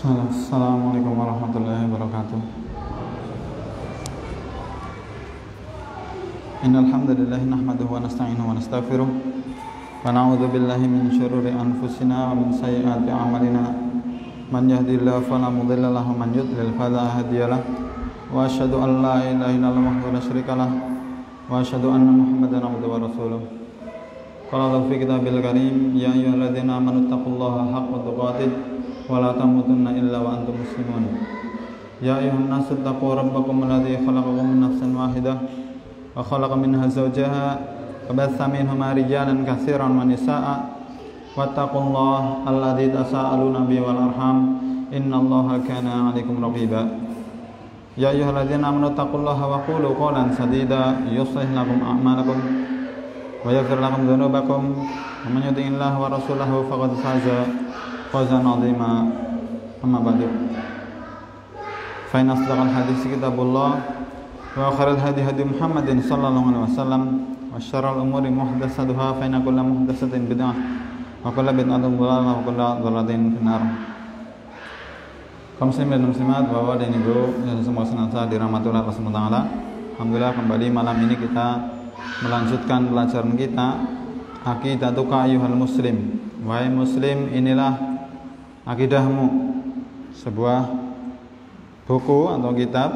Assalamualaikum warahmatullahi wabarakatuh. Innal hamdalillah nahmaduhu wa nasta'inuhu wa nastaghfiruh wa na'udzu billahi min syururi anfusina wa min sayyiati a'malina. Man yahdihillahu fala mudilla lahu wa man yudlil fala hadiyalah. Wa asyhadu an la ilaha illallah wahdahu la syarikalah wa asyhadu anna Muhammadan abduhu wa rasuluh. Qala Allahu fi kitabil karim, ya ayyuhalladzina amanu taqullaha haqqa tuqatih wa la tamutunna illa wa antum muslimun. Ya ayyuhan nasu taqu rabbakum alladzi khalaqakum min nafsin wahidah wa khalaqa minha zawjaha wa batha minhuma rijalan katsiran wa nisaa'a wattaqullaha alladzi tasaaluna bihi wal arham innallaha kana 'alaikum raqiba. Ya ayyuhalladzina amanu taqullaha wa qulu qawlan sadida yuslih lakum a'malakum wa yaghfir lakum dhunubakum wa man yuti'illaha wa rasulahu faqad faza fawzan 'azima. Amma ba'du. Fa inna asdaqal hadits kitabullah wa khairal hadi hadi Muhammadin sallallahu alaihi wasallam wa syarrul umuri muhdatsatuha fa inna kulla muhdatsatin bid'ah wa kulla bid'atin dhalalah wa kulla dhalalatin finnar. Kaum muslimin dan muslimat, Bapak dan Ibu yang semoga senantiasa dirahmati oleh Allah Subhanahu wa taala. Alhamdulillah kembali malam ini kita melanjutkan pelajaran kita Aqidatuka ayyuhal muslim. Wahai muslim, inilah akidahmu. Sebuah buku atau kitab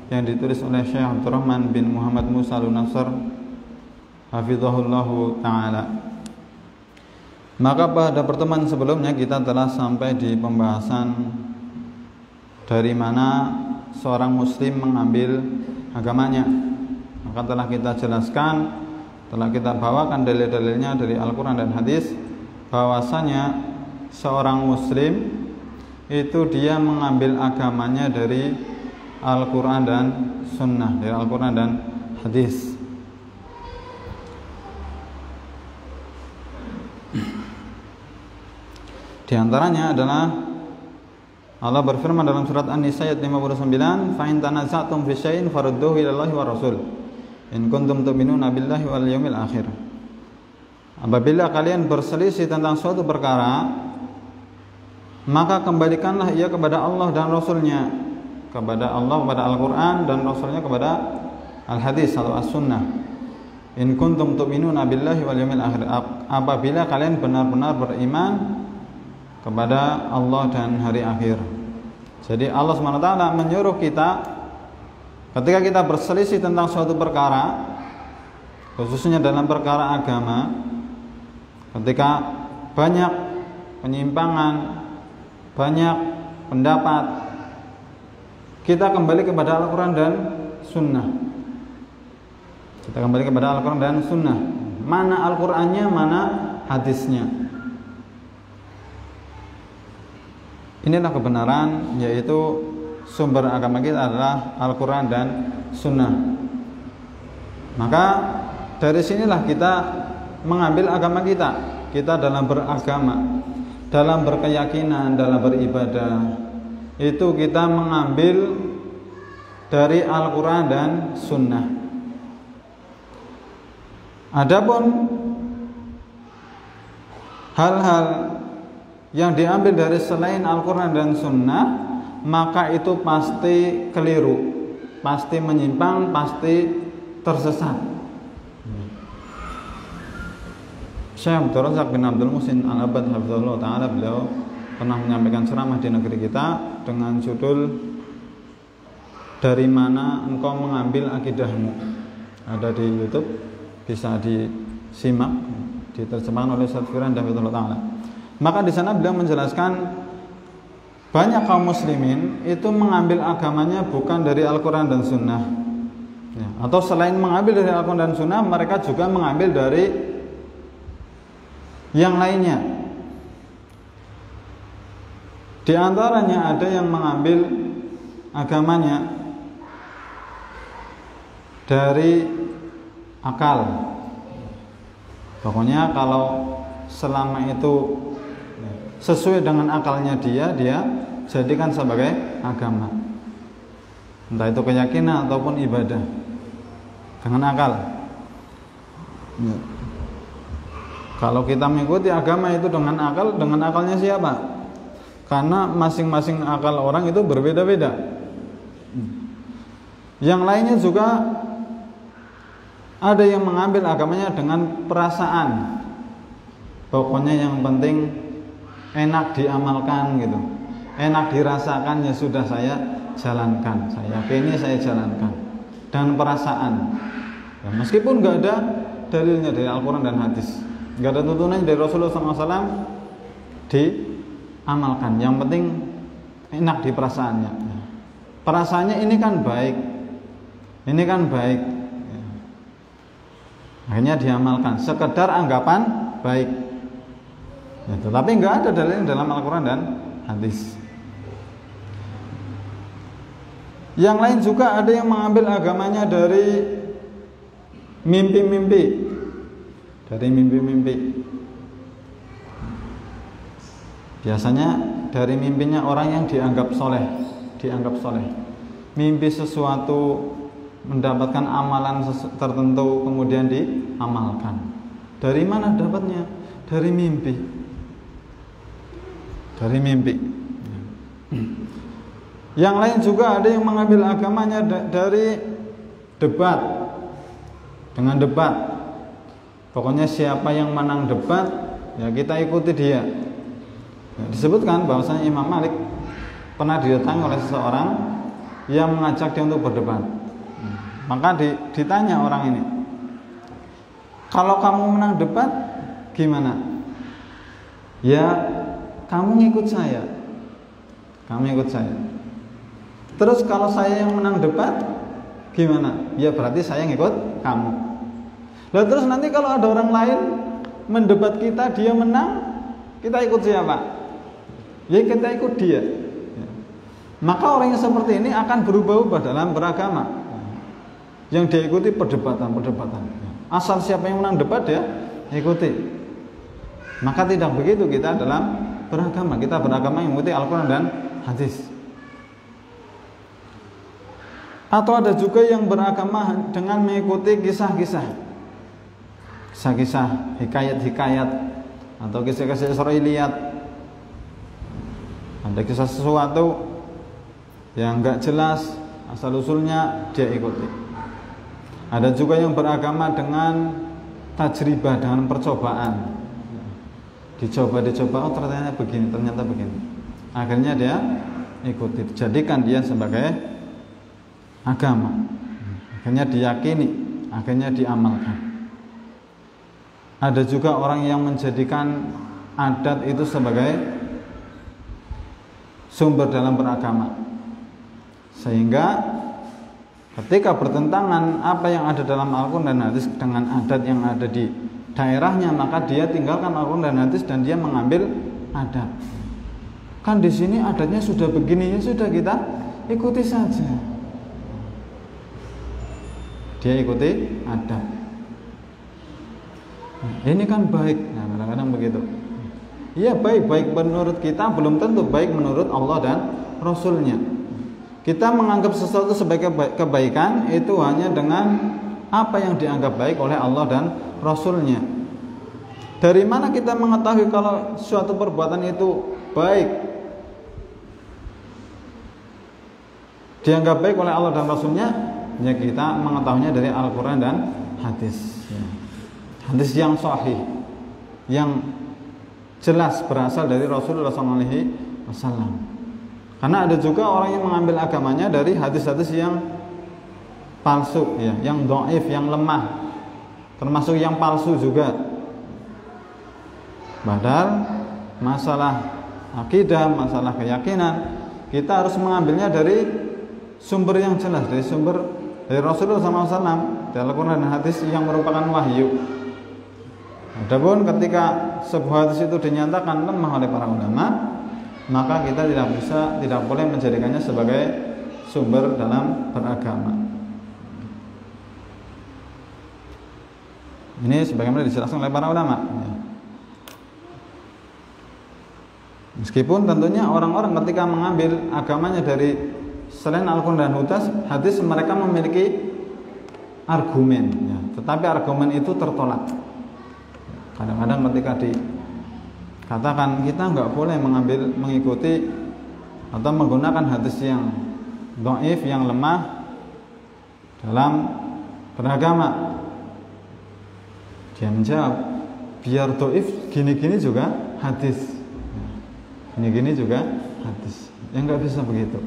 yang ditulis oleh Syekh Abdurrahman bin Muhammad Musa Al-Nasr hafizahullahu ta'ala. Maka pada pertemuan sebelumnya kita telah sampai di pembahasan dari mana seorang muslim mengambil agamanya. Maka telah kita jelaskan, telah kita bawakan dalil-dalilnya dari Al-Quran dan hadis, bahwasanya seorang muslim itu dia mengambil agamanya dari Al-Quran dan Sunnah, dari Al-Quran dan hadis. Di antaranya adalah Allah berfirman dalam surat An-Nisa ayat 59, "Fa in tanaza'tum fi syai'in farudduhu ila Allahi wa Rasul in kuntum tu'minuna billahi wal yawmil akhir." Apabila kalian berselisih tentang suatu perkara, maka kembalikanlah ia kepada Allah dan Rasulnya, kepada Allah, kepada Al-Quran, dan Rasulnya kepada Al-Hadis atau As-Sunnah. In kuntum tu'minuna billahi wal yawmil akhir. Apabila kalian benar-benar beriman kepada Allah dan hari akhir. Jadi Allah SWT menyuruh kita ketika kita berselisih tentang suatu perkara, khususnya dalam perkara agama, ketika banyak penyimpangan, banyak pendapat, kita kembali kepada Al-Quran dan Sunnah. Kita kembali kepada Al-Quran dan Sunnah. Mana Al-Qurannya, mana hadisnya. Inilah kebenaran, yaitu sumber agama kita adalah Al-Quran dan Sunnah. Maka dari sinilah kita mengambil agama kita. Kita dalam beragama, dalam berkeyakinan, dalam beribadah, itu kita mengambil dari Al-Quran dan Sunnah. Adapun hal-hal yang diambil dari selain Al-Quran dan Sunnah, maka itu pasti keliru, pasti menyimpang, pasti tersesat. Syekh Abdul Razak bin Abdul Muhsin Al-Abbad hafizahullah ta'ala, beliau pernah menyampaikan ceramah di negeri kita dengan judul "Dari mana engkau mengambil akidahmu?" Ada di YouTube, bisa disimak, diterjemahkan oleh Ustaz Firan hafizahullah ta'ala. Maka di sana beliau menjelaskan banyak kaum muslimin itu mengambil agamanya bukan dari Al-Quran dan Sunnah, ya, atau selain mengambil dari Al-Quran dan Sunnah, mereka juga mengambil dari yang lainnya. Di antaranya ada yang mengambil agamanya dari akal. Pokoknya kalau selama itu sesuai dengan akalnya dia jadikan sebagai agama. Entah itu keyakinan ataupun ibadah dengan akal. Ya. Kalau kita mengikuti agama itu dengan akal, dengan akalnya siapa? Karena masing-masing akal orang itu berbeda-beda. Yang lainnya juga ada yang mengambil agamanya dengan perasaan. Pokoknya yang penting enak diamalkan gitu, enak dirasakan, ya sudah saya jalankan, saya yakini saya jalankan dengan perasaan. Ya, meskipun nggak ada dalilnya dari Al-Quran dan hadis, nggak ada tuntunannya dari Rasulullah SAW, diamalkan. Yang penting enak di perasaannya. Perasaannya ini kan baik, ini kan baik. Ya. Akhirnya diamalkan. Sekedar anggapan baik. Ya, tetapi nggak ada dalil dalam Al-Quran dan hadis. Yang lain juga ada yang mengambil agamanya dari mimpi-mimpi, dari mimpi-mimpi. Biasanya dari mimpinya orang yang dianggap soleh, mimpi sesuatu, mendapatkan amalan tertentu, kemudian diamalkan. Dari mana dapatnya? Dari mimpi. Dari mimpi. Yang lain juga ada yang mengambil agamanya dari debat. Dengan debat. Pokoknya siapa yang menang debat, ya kita ikuti dia. Ya, disebutkan bahwasanya Imam Malik pernah didatangi oleh seseorang yang mengajak dia untuk berdebat. Maka ditanya orang ini, kalau kamu menang debat gimana? Ya kamu ngikut saya, Terus kalau saya yang menang debat gimana? Ya berarti saya ngikut kamu. Lalu terus nanti kalau ada orang lain mendebat kita, dia menang, kita ikut siapa? Ya kita ikut dia. Maka orang yang seperti ini akan berubah-ubah dalam beragama. Yang dia ikuti perdebatan. Asal siapa yang menang debat ya ikuti. Maka tidak begitu kita dalam beragama. Kita beragama yang mengikuti Al-Quran dan hadis. Atau ada juga yang beragama dengan mengikuti kisah-kisah, hikayat-hikayat, atau kisah-kisah Israiliyat. Ada kisah sesuatu yang enggak jelas asal usulnya dia ikuti. Ada juga yang beragama dengan tajribah, dengan percobaan. Dicoba, oh ternyata begini. Akhirnya dia ikuti, jadikan dia sebagai agama. Akhirnya diyakini, akhirnya diamalkan. Ada juga orang yang menjadikan adat itu sebagai sumber dalam beragama, sehingga ketika bertentangan apa yang ada dalam Al-Quran dan hadis dengan adat yang ada di daerahnya, maka dia tinggalkan Al-Quran dan hadis dan dia mengambil adat. Kan di sini adatnya sudah begini, ya sudah kita ikuti saja. Dia ikuti adat. Ini kan baik. Nah, kadang-kadang begitu. Iya baik menurut kita, belum tentu baik menurut Allah dan Rasulnya. Kita menganggap sesuatu sebagai kebaikan itu hanya dengan apa yang dianggap baik oleh Allah dan Rasulnya. Dari mana kita mengetahui kalau suatu perbuatan itu baik, dianggap baik oleh Allah dan Rasulnya? Ya kita mengetahuinya dari Al-Quran dan hadis. Hadis yang sahih, yang jelas berasal dari Rasulullah SAW. Karena ada juga orang yang mengambil agamanya dari hadis-hadis yang palsu, ya, yang dhaif, yang lemah, termasuk yang palsu juga. Padahal masalah akidah, masalah keyakinan, kita harus mengambilnya dari sumber yang jelas, dari sumber dari Rasulullah SAW, dari Al-Quran dan hadis yang merupakan wahyu. Adapun ketika sebuah hadis itu dinyatakan lemah oleh para ulama, maka kita tidak boleh menjadikannya sebagai sumber dalam beragama. Ini sebagaimana dijelaskan oleh para ulama. Meskipun tentunya orang-orang ketika mengambil agamanya dari selain Al-Quran dan hadis, mereka memiliki argumen, ya. Tetapi argumen itu tertolak. Kadang-kadang ketika Katakan kita nggak boleh mengikuti atau menggunakan hadis yang dhaif, yang lemah dalam beragama. Dia menjawab, biar dhaif gini-gini juga hadis, gini-gini juga hadis. Yang nggak bisa begitu.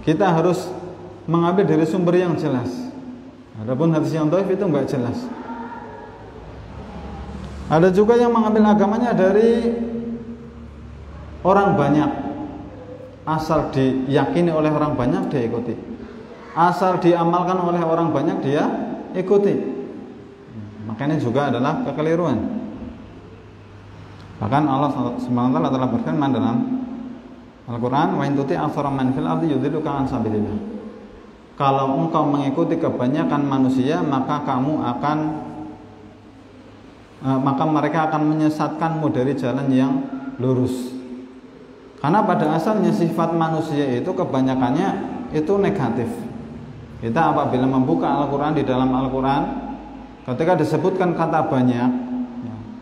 Kita harus mengambil dari sumber yang jelas. Adapun hadis yang dhaif itu nggak jelas. Ada juga yang mengambil agamanya dari orang banyak. Asal diyakini oleh orang banyak dia ikuti, asal diamalkan oleh orang banyak dia ikuti. Makanya juga adalah kekeliruan. Bahkan Allah SWT telah berfirman dalam Al-Quran, wa in tuti' aktsara man fil ardi yudilluka an sabilillah. Kalau engkau mengikuti kebanyakan manusia, maka mereka akan menyesatkanmu dari jalan yang lurus. Karena pada asalnya sifat manusia itu kebanyakannya itu negatif. Kita apabila membuka Al-Quran, di dalam Al-Quran ketika disebutkan kata banyak,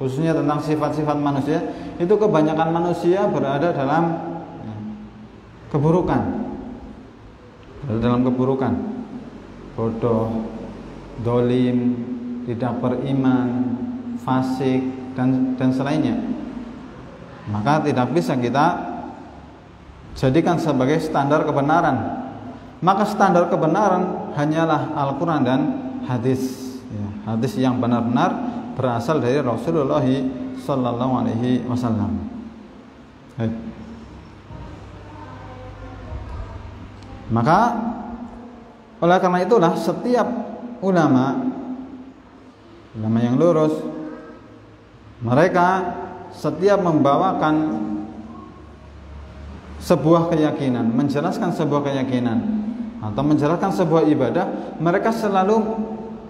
khususnya tentang sifat-sifat manusia, itu kebanyakan manusia berada dalam keburukan. Bodoh, dolim, tidak beriman, fasik, dan selainnya. Maka tidak bisa kita jadikan sebagai standar kebenaran. Maka standar kebenaran hanyalah Al-Quran dan hadis. Hadis yang benar-benar berasal dari Rasulullah Sallallahu Alaihi Wasallam. Maka oleh karena itulah setiap ulama yang lurus, mereka setiap membawakan sebuah keyakinan, menjelaskan sebuah keyakinan atau menjelaskan sebuah ibadah, mereka selalu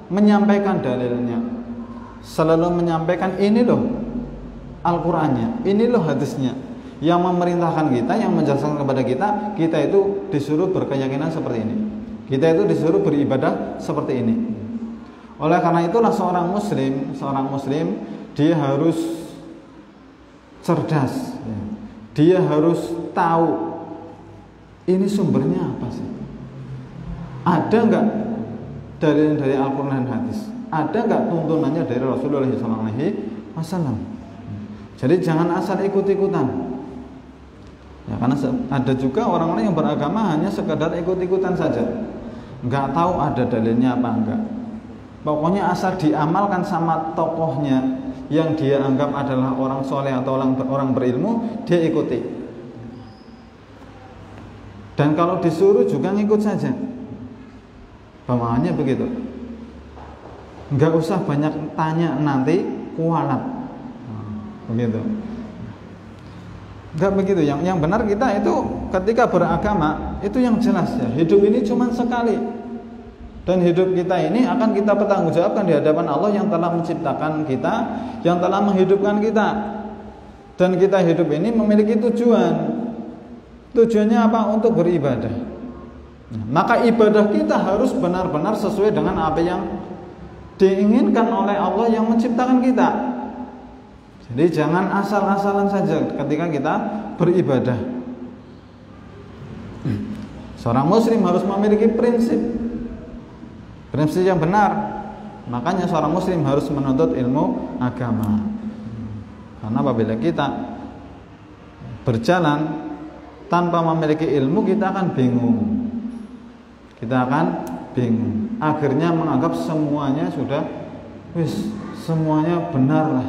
menyampaikan dalilnya, selalu menyampaikan ini loh Al-Qur'annya, ini loh hadisnya, yang memerintahkan kita, yang menjelaskan kepada kita itu disuruh berkeyakinan seperti ini, kita itu disuruh beribadah seperti ini. Oleh karena itulah seorang muslim dia harus cerdas, dia harus tahu ini sumbernya apa sih? Ada enggak dalil dari Al-Quran dan hadis? Ada enggak tuntunannya dari Rasulullah SAW? Jadi jangan asal ikut-ikutan. Ya, karena ada juga orang-orang yang beragama hanya sekedar ikut-ikutan saja, enggak tahu ada dalilnya apa enggak. Pokoknya asal diamalkan sama tokohnya yang dia anggap adalah orang soleh atau orang berilmu, dia ikuti. Dan kalau disuruh juga ngikut saja. Pemahamannya begitu. Enggak usah banyak tanya, nanti kualat. Begitu. Enggak begitu. Yang benar kita itu ketika beragama itu yang jelas ya. Hidup ini cuma sekali. Dan hidup kita ini akan kita pertanggungjawabkan di hadapan Allah yang telah menciptakan kita, yang telah menghidupkan kita. Dan kita hidup ini memiliki tujuan. Tujuannya apa? Untuk beribadah. Maka ibadah kita harus benar-benar sesuai dengan apa yang diinginkan oleh Allah yang menciptakan kita. Jadi jangan asal-asalan saja ketika kita beribadah. Seorang muslim harus memiliki prinsip yang benar. Makanya seorang muslim harus menuntut ilmu agama. Karena apabila kita berjalan tanpa memiliki ilmu, kita akan bingung. Akhirnya menganggap semuanya sudah semuanya benar lah.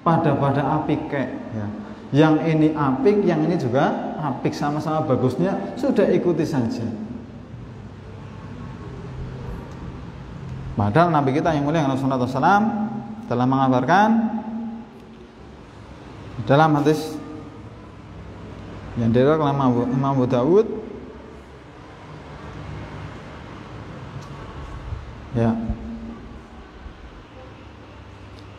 Pada apik kayak ya. Yang ini apik, yang ini juga apik, sama-sama bagusnya, sudah ikuti saja. Padahal Nabi kita yang mulia Rasulullah SAW telah mengabarkan dalam hadis yang diriwayatkan oleh Imam Abu Dawud, ya,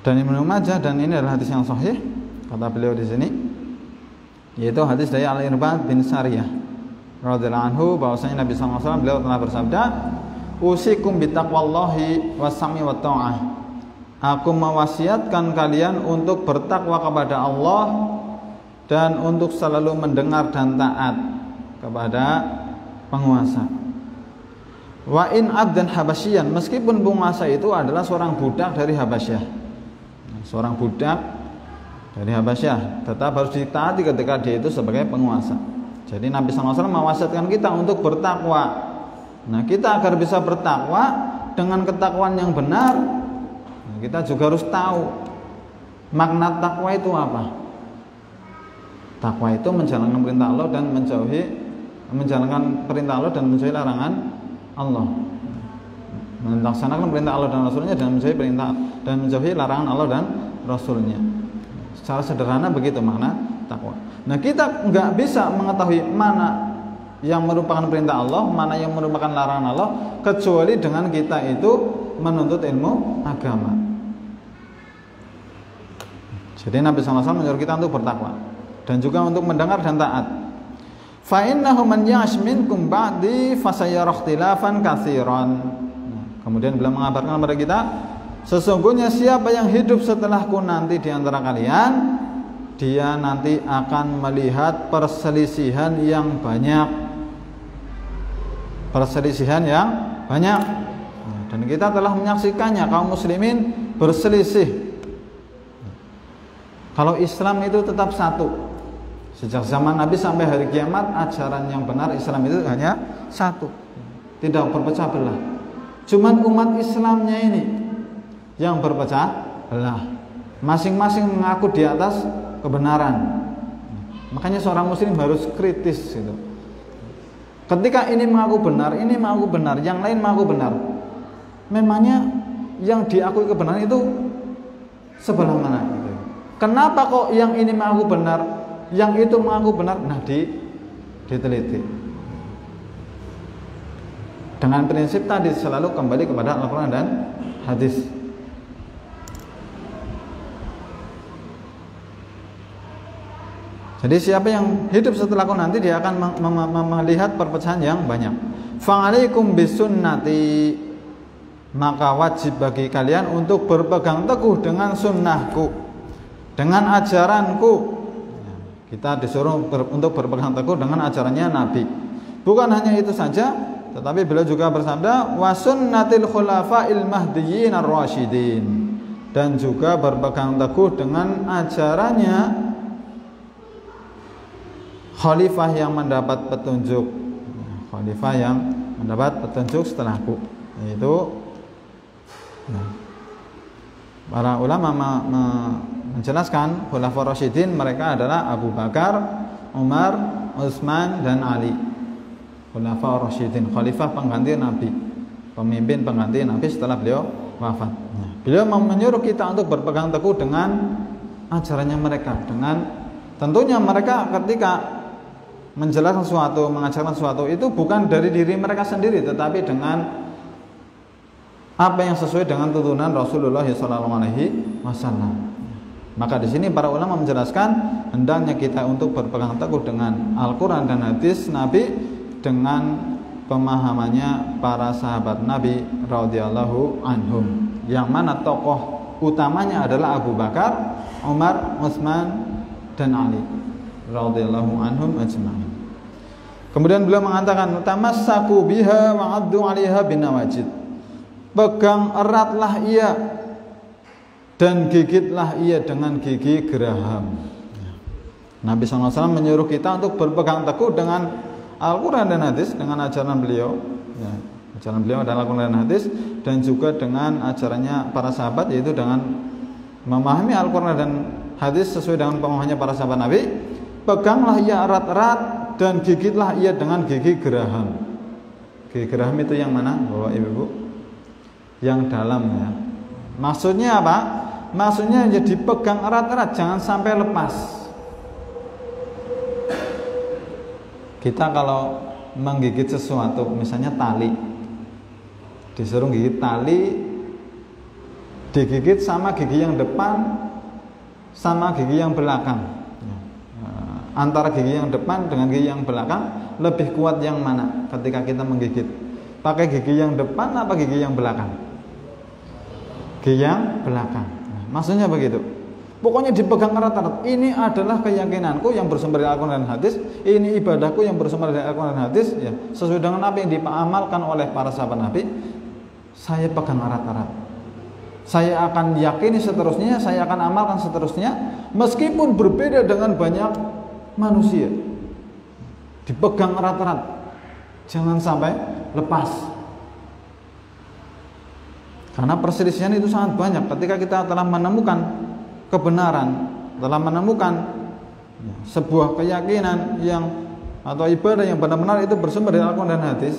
dan Ibnu Majah, dan ini adalah hadis yang sahih kata beliau di sini, yaitu hadis dari Al-Irbad bin Sariyah radhiyallahu anhu, bahwasanya Nabi SAW beliau telah bersabda, usikum bitaqwallahi was-sam'i wat ta'ah. Aku mewasiatkan kalian untuk bertakwa kepada Allah dan untuk selalu mendengar dan taat kepada penguasa. Wa in abdan habasyian, meskipun penguasa itu adalah seorang budak dari Habasyah. Seorang budak dari Habasyah tetap harus ditaati ketika dia itu sebagai penguasa. Jadi Nabi SAW mewasiatkan kita untuk bertakwa. Nah, kita agar bisa bertakwa dengan ketakwaan yang benar, kita juga harus tahu makna takwa itu apa. Takwa itu menjalankan perintah Allah dan menjalankan perintah Allah dan menjauhi larangan Allah. Melaksanakan perintah Allah dan Rasulnya dan menjauhi larangan Allah dan Rasulnya. Secara sederhana begitu makna takwa. Nah, kita nggak bisa mengetahui mana yang merupakan perintah Allah, mana yang merupakan larangan Allah, kecuali dengan kita itu menuntut ilmu agama. Jadi Nabi SAW menyuruh kita untuk bertakwa dan juga untuk mendengar dan taat. Fa innahu man ya'ish minkum ba'di fasayara ikhtilafan katsiran. Kemudian beliau mengabarkan kepada kita, sesungguhnya siapa yang hidup setelahku nanti di antara kalian, dia nanti akan melihat perselisihan yang banyak. Perselisihan yang banyak. Dan kita telah menyaksikannya, kaum muslimin berselisih. Kalau Islam itu tetap satu. Sejak zaman Nabi sampai hari kiamat, ajaran yang benar Islam itu hanya satu, tidak berpecah belah. Cuman umat Islamnya ini yang berpecah belah. Masing-masing mengaku di atas kebenaran. Makanya seorang muslim harus kritis gitu. Ketika ini mengaku benar, yang lain mengaku benar. Memangnya yang diakui kebenaran itu sebelah mana gitu. Kenapa kok yang ini mengaku benar, yang itu mengaku benar? Nah, diteliti. Dengan prinsip tadi selalu kembali kepada Al-Quran dan hadis. Jadi siapa yang hidup setelahku nanti dia akan melihat perpecahan yang banyak. Fa'alaikum bisunnati, maka wajib bagi kalian untuk berpegang teguh dengan sunnahku, dengan ajaranku. Kita disuruh untuk berpegang teguh dengan ajarannya Nabi. Bukan hanya itu saja, tetapi beliau juga bersabda, wa sunnatil khulafa'il mahdiyyin ar-rasyidin, dan juga berpegang teguh dengan ajarannya khalifah yang mendapat petunjuk, khalifah yang mendapat petunjuk setelahku, yaitu para ulama menjelaskan khulafah rasyidin mereka adalah Abu Bakar, Umar, Utsman dan Ali. Khulafah rasyidin, khalifah pengganti Nabi, pemimpin pengganti Nabi setelah beliau wafat. Beliau menyuruh kita untuk berpegang teguh dengan ajarannya mereka, dengan tentunya mereka ketika menjelaskan sesuatu, mengajarkan sesuatu itu bukan dari diri mereka sendiri, tetapi dengan apa yang sesuai dengan tuntunan Rasulullah SAW. Maka di sini para ulama menjelaskan hendaknya kita untuk berpegang teguh dengan Al-Quran dan hadis Nabi dengan pemahamannya para sahabat Nabi radhiyallahu anhum, yang mana tokoh utamanya adalah Abu Bakar, Umar, Utsman dan Ali radhiyallahu anhum ajma'in. Kemudian beliau mengatakan, tamassaku biha wa 'addu 'alaiha binawajid. Pegang eratlah ia dan gigitlah ia dengan gigi geraham. Nabi SAW menyuruh kita untuk berpegang teguh dengan Al-Quran dan hadis, dengan ajaran beliau. Ajaran beliau adalah Al-Quran dan hadis, dan juga dengan ajarannya para sahabat, yaitu dengan memahami Al-Quran dan hadis sesuai dengan pemahamannya para sahabat Nabi. Peganglah ia erat-erat dan gigitlah ia dengan gigi geraham. Gigi geraham itu yang mana, Bapak Ibu? Yang dalam ya. Maksudnya apa? Maksudnya jadi pegang erat-erat, jangan sampai lepas. Kita kalau menggigit sesuatu, misalnya tali, disuruh gigit tali, digigit sama gigi yang depan sama gigi yang belakang. Antara gigi yang depan dengan gigi yang belakang, lebih kuat yang mana ketika kita menggigit? Pakai gigi yang depan apa gigi yang belakang? bagi yang belakang. Maksudnya begitu. Pokoknya dipegang erat-erat. Ini adalah keyakinanku yang bersumber dari Al-Quran dan hadis. Ini ibadahku yang bersumber dari Al-Quran dan hadis. Ya, sesuai dengan apa yang diamalkan oleh para sahabat Nabi. Saya pegang erat-erat. Saya akan yakini seterusnya. Saya akan amalkan seterusnya. Meskipun berbeda dengan banyak manusia. Dipegang erat-erat. Jangan sampai lepas. Karena perselisihan itu sangat banyak. Ketika kita telah menemukan kebenaran, telah menemukan sebuah keyakinan yang atau ibadah yang benar-benar itu bersumber dari Al-Quran dan hadis,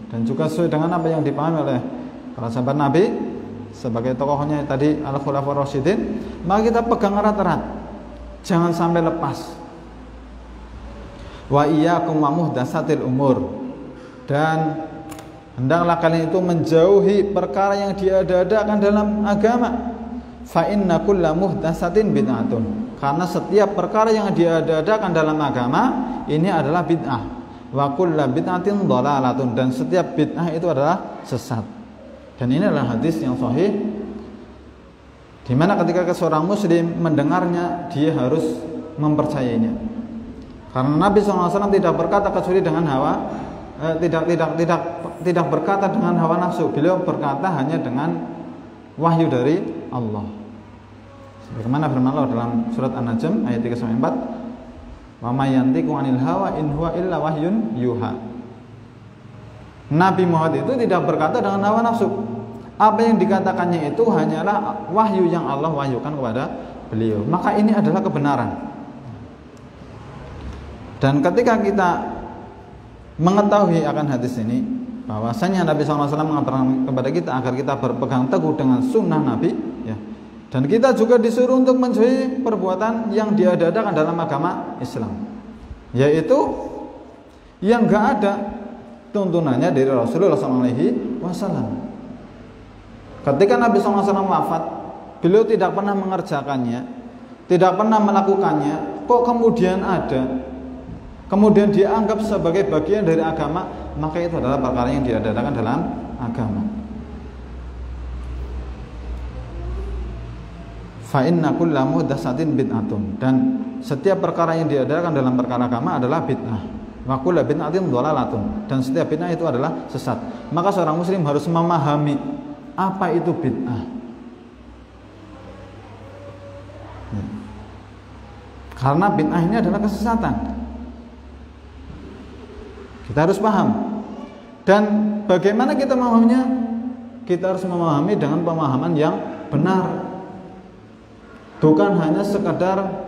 dan juga sesuai dengan apa yang dipahami oleh para sahabat Nabi sebagai tokohnya tadi Al-Khulafaur Rasyidin, maka kita pegang erat-erat, jangan sampai lepas. Wa iyyakum wa muhdatsatil umur, dan hendaklah kalian itu menjauhi perkara yang diada-adakan dalam agama. Fa inna kulla muhdatsatin bid'atun, karena setiap perkara yang diada-adakan dalam agama ini adalah bid'ah. Wa kullu bid'atin dhalalatun, dan setiap bid'ah itu adalah sesat. Dan ini adalah hadis yang sahih, di mana ketika seorang muslim mendengarnya dia harus mempercayainya. Karena Nabi SAW tidak berkata kecuali dengan hawa, tidak berkata dengan hawa nafsu. Beliau berkata hanya dengan wahyu dari Allah. Bagaimana firman Allah dalam surat An-Najm ayat 3-4, "Wa may yantiqu 'anil hawa in huwa illa wahyun yuha." Nabi Muhammad itu tidak berkata dengan hawa nafsu. Apa yang dikatakannya itu hanyalah wahyu yang Allah wahyukan kepada beliau. Maka ini adalah kebenaran. Dan ketika kita mengetahui akan hadis ini, bahwasanya Nabi SAW mengabarkan kepada kita agar kita berpegang teguh dengan sunnah Nabi, ya. Dan kita juga disuruh untuk menjauhi perbuatan yang diada-adakan dalam agama Islam, yaitu yang enggak ada tuntunannya dari Rasulullah SAW. Ketika Nabi SAW wafat, beliau tidak pernah mengerjakannya, tidak pernah melakukannya. Kok kemudian ada, kemudian dianggap sebagai bagian dari agama, maka itu adalah perkara yang diadakan dalam agama. Fa inna kulla muhdatsatin bid'atun, dan setiap perkara yang diadakan dalam perkara agama adalah bid'ah. Wa kullu bid'atin dhalalatun, dan setiap bid'ah itu adalah sesat. Maka seorang muslim harus memahami apa itu bid'ah. Karena bid'ah ini adalah kesesatan. Kita harus paham. Dan bagaimana kita memahaminya? Kita harus memahami dengan pemahaman yang benar. Bukan hanya sekadar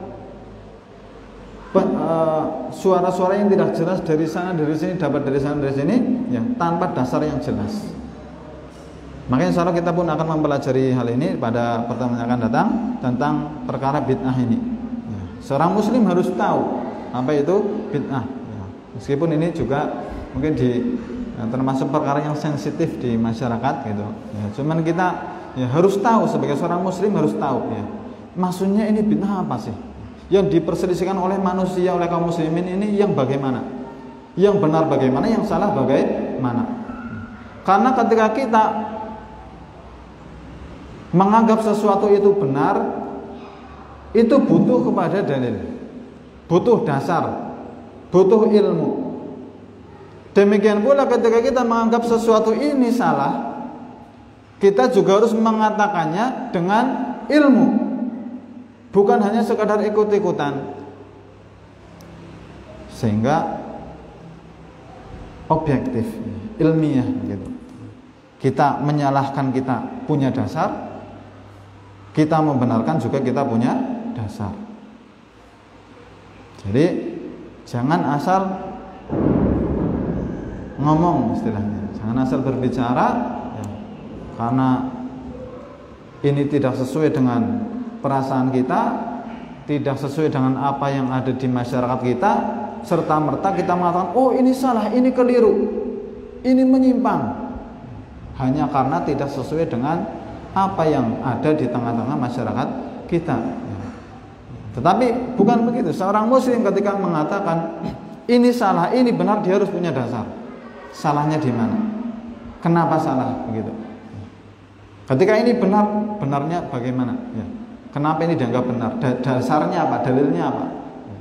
suara-suara yang tidak jelas dari sana dari sini, dapat dari sana dari sini, ya, tanpa dasar yang jelas. Makanya insya Allah kita pun akan mempelajari hal ini pada pertemuan yang akan datang tentang perkara bid'ah ini. Ya, seorang muslim harus tahu apa itu bid'ah. Ya, meskipun ini juga mungkin termasuk perkara yang sensitif di masyarakat gitu. Ya, cuman kita ya harus tahu, sebagai seorang muslim harus tahu, ya, maksudnya ini bid'ah apa sih? Yang diperselisihkan oleh manusia, oleh kaum muslimin ini yang bagaimana? Yang benar bagaimana? Yang salah bagaimana? Karena ketika kita menganggap sesuatu itu benar, itu butuh kepada dalil, butuh dasar, butuh ilmu. Demikian pula ketika kita menganggap sesuatu ini salah, kita juga harus mengatakannya dengan ilmu, bukan hanya sekadar ikut-ikutan, sehingga objektif, ilmiah gitu. Kita menyalahkan kita punya dasar, kita membenarkan juga kita punya dasar. Jadi jangan asal ngomong, istilahnya, jangan asal berbicara, ya, karena ini tidak sesuai dengan perasaan kita, tidak sesuai dengan apa yang ada di masyarakat kita, serta merta kita mengatakan, oh ini salah, ini keliru, ini menyimpang, hanya karena tidak sesuai dengan apa yang ada di tengah-tengah masyarakat kita. Tetapi bukan begitu. Seorang muslim ketika mengatakan ini salah, ini benar, dia harus punya dasar. Salahnya di mana? Kenapa salah? Begitu. Ketika ini benar, benarnya bagaimana? Ya. Kenapa ini dianggap benar? Dasarnya apa? Dalilnya apa? Ya.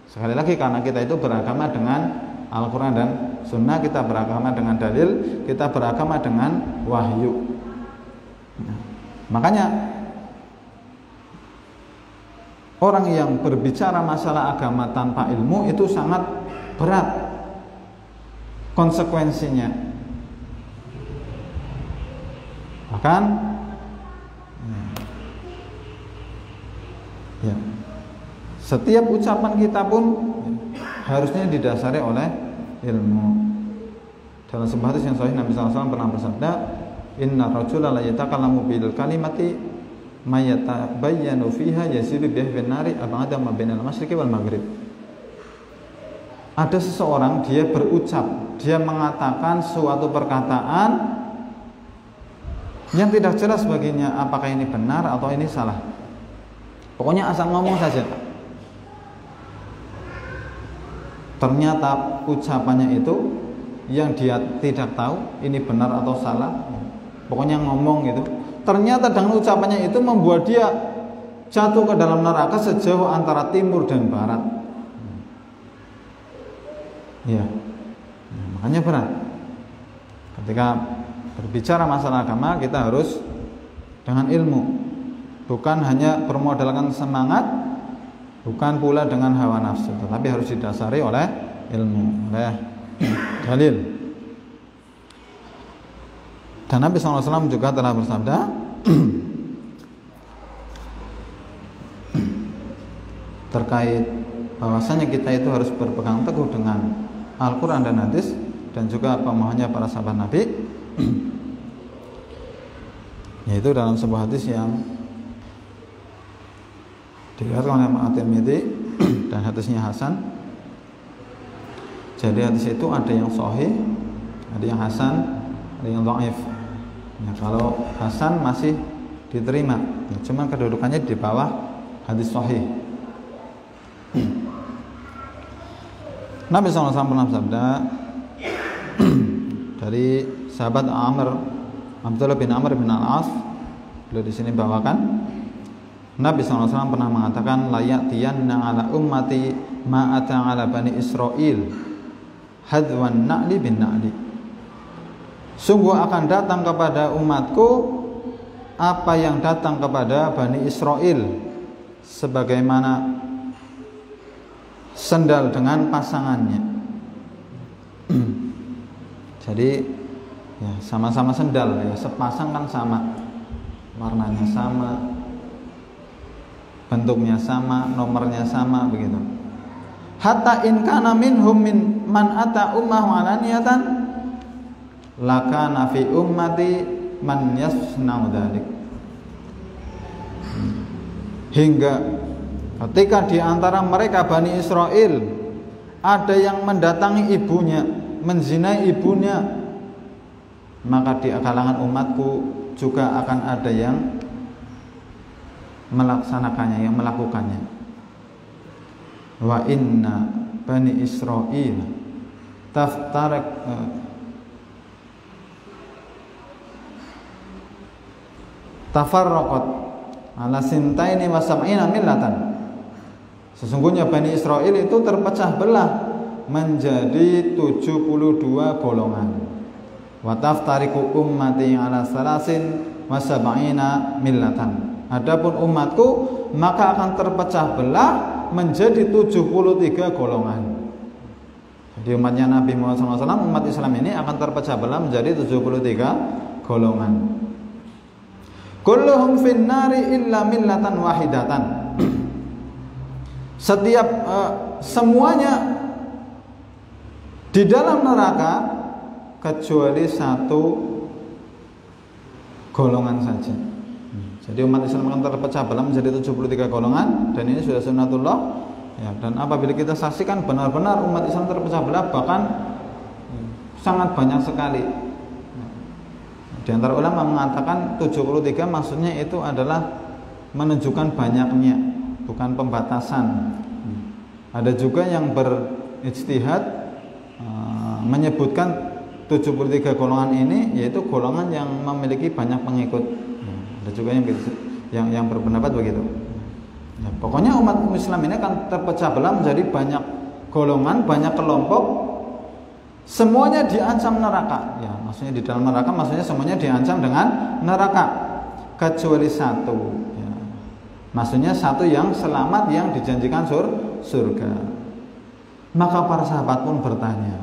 Sekali lagi karena kita itu beragama dengan Al-Quran dan Sunnah, kita beragama dengan dalil, kita beragama dengan wahyu. Ya. Makanya orang yang berbicara masalah agama tanpa ilmu itu sangat berat konsekuensinya. Bahkan ya, setiap ucapan kita pun harusnya didasari oleh ilmu. Dalam sebuah hadis yang sahih Nabi SAW pernah bersabda, "Inna rajula la yatakallamu bil kalimati may yatabayyanu fiha yasiru bihi bin nari ab'ada ma bainal masyriqi wal maghrib." Ada seseorang dia berucap, dia mengatakan suatu perkataan yang tidak jelas baginya apakah ini benar atau ini salah. Pokoknya asal ngomong saja. Ternyata ucapannya itu yang dia tidak tahu ini benar atau salah. Pokoknya ngomong gitu. Ternyata dengan ucapannya itu membuat dia jatuh ke dalam neraka sejauh antara timur dan barat. Ya. Makanya berat. Ketika berbicara masalah agama kita harus dengan ilmu, bukan hanya bermodalkan semangat, bukan pula dengan hawa nafsu, tetapi harus didasari oleh ilmu, oleh dalil. Dan Nabi SAW juga telah bersabda terkait bahwasanya kita itu harus berpegang teguh dengan Al-Quran dan hadis dan juga pemahamannya para sahabat Nabi, yaitu dalam sebuah hadis yang diriwayatkan oleh At-Tirmidzi dan hadisnya hasan. Jadi hadis itu ada yang sahih, ada yang hasan, ada yang dhaif. Ya, kalau hasan masih diterima, ya, cuma kedudukannya di bawah hadis sahih. Nabi SAW pernah bersabda dari sahabat Abdullah bin Amr bin Al-As, beliau di sini bawakan Nabi SAW pernah mengatakan, la ya'tiyanna ala ummati ma ata ala bani Israil hadwan na'li bin na'li. Sungguh akan datang kepada umatku apa yang datang kepada Bani Israel, sebagaimana sendal dengan pasangannya. Jadi ya sama-sama sendal ya, sepasang kan sama, warnanya sama, bentuknya sama, nomornya sama, begitu. Hatta in kana minhum min man ata ummahu alaniyatan lakana fi ummati man yasna'u dzalik. Hingga ketika di antara mereka Bani Israel ada yang mendatangi ibunya, menzinai ibunya, maka di kalangan umatku juga akan ada yang melaksanakannya, yang melakukannya. Wa inna Bani Israel tafarraqat ala sintaini wa sab'ina millatan. Sesungguhnya Bani Israel itu terpecah belah menjadi 72 golongan. Wa taftariqu ummati ala salasin wa sab'ina millatan. Adapun umatku maka akan terpecah belah menjadi 73 golongan. Jadi umatnya Nabi Muhammad SAW, umat Islam ini akan terpecah belah menjadi 73 golongan. Kulluhum finnari illa millatan wahidatan. Setiap semuanya di dalam neraka kecuali satu golongan saja. Jadi umat Islam akan terpecah belah menjadi 73 golongan, dan ini sudah sunnatullah ya. Dan apabila kita saksikan benar-benar umat Islam terpecah belah, bahkan sangat banyak sekali. Di antara ulama mengatakan 73 maksudnya itu adalah menunjukkan banyaknya, bukan pembatasan. Ada juga yang berijtihad menyebutkan 73 golongan ini yaitu golongan yang memiliki banyak pengikut. Ada juga yang berpendapat begitu. Ya, pokoknya umat Islam ini akan terpecah belah menjadi banyak golongan, banyak kelompok, semuanya diancam neraka. Ya, maksudnya di dalam neraka, maksudnya semuanya diancam dengan neraka kecuali satu. Ya. Maksudnya satu yang selamat, yang dijanjikan surga. Maka para sahabat pun bertanya.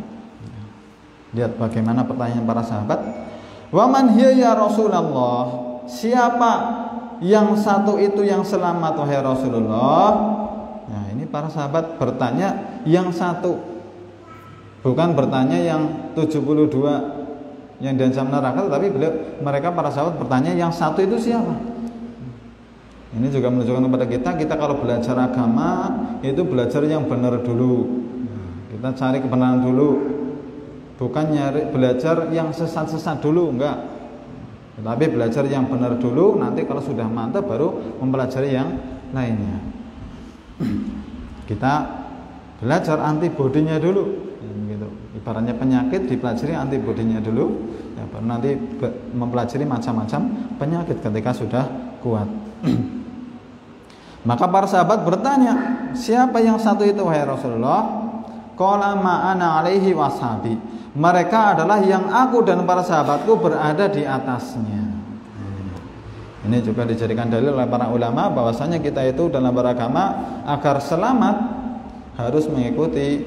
Lihat bagaimana pertanyaan para sahabat. Wa man hiya ya Rasulullah? Siapa yang satu itu yang selamat wahai Rasulullah? Nah, ini para sahabat bertanya yang satu. Bukan bertanya yang 72 yang diancam neraka, tetapi mereka para sahabat bertanya yang satu itu siapa? Ini juga menunjukkan kepada kita kalau belajar agama itu belajar yang benar dulu. Kita cari kebenaran dulu. Bukan belajar yang sesat-sesat dulu, enggak. Tapi belajar yang benar dulu, nanti kalau sudah mantap baru mempelajari yang lainnya. Kita belajar antibodinya dulu, gitu. Ibaratnya penyakit dipelajari antibodinya dulu, ya, baru nanti mempelajari macam-macam penyakit ketika sudah kuat. Maka para sahabat bertanya, siapa yang satu itu wahai Rasulullah? Qala ma'ana alaihi washabi. Mereka adalah yang aku dan para sahabatku berada di atasnya. Ini juga dijadikan dalil oleh para ulama bahwasanya kita itu dalam beragama agar selamat harus mengikuti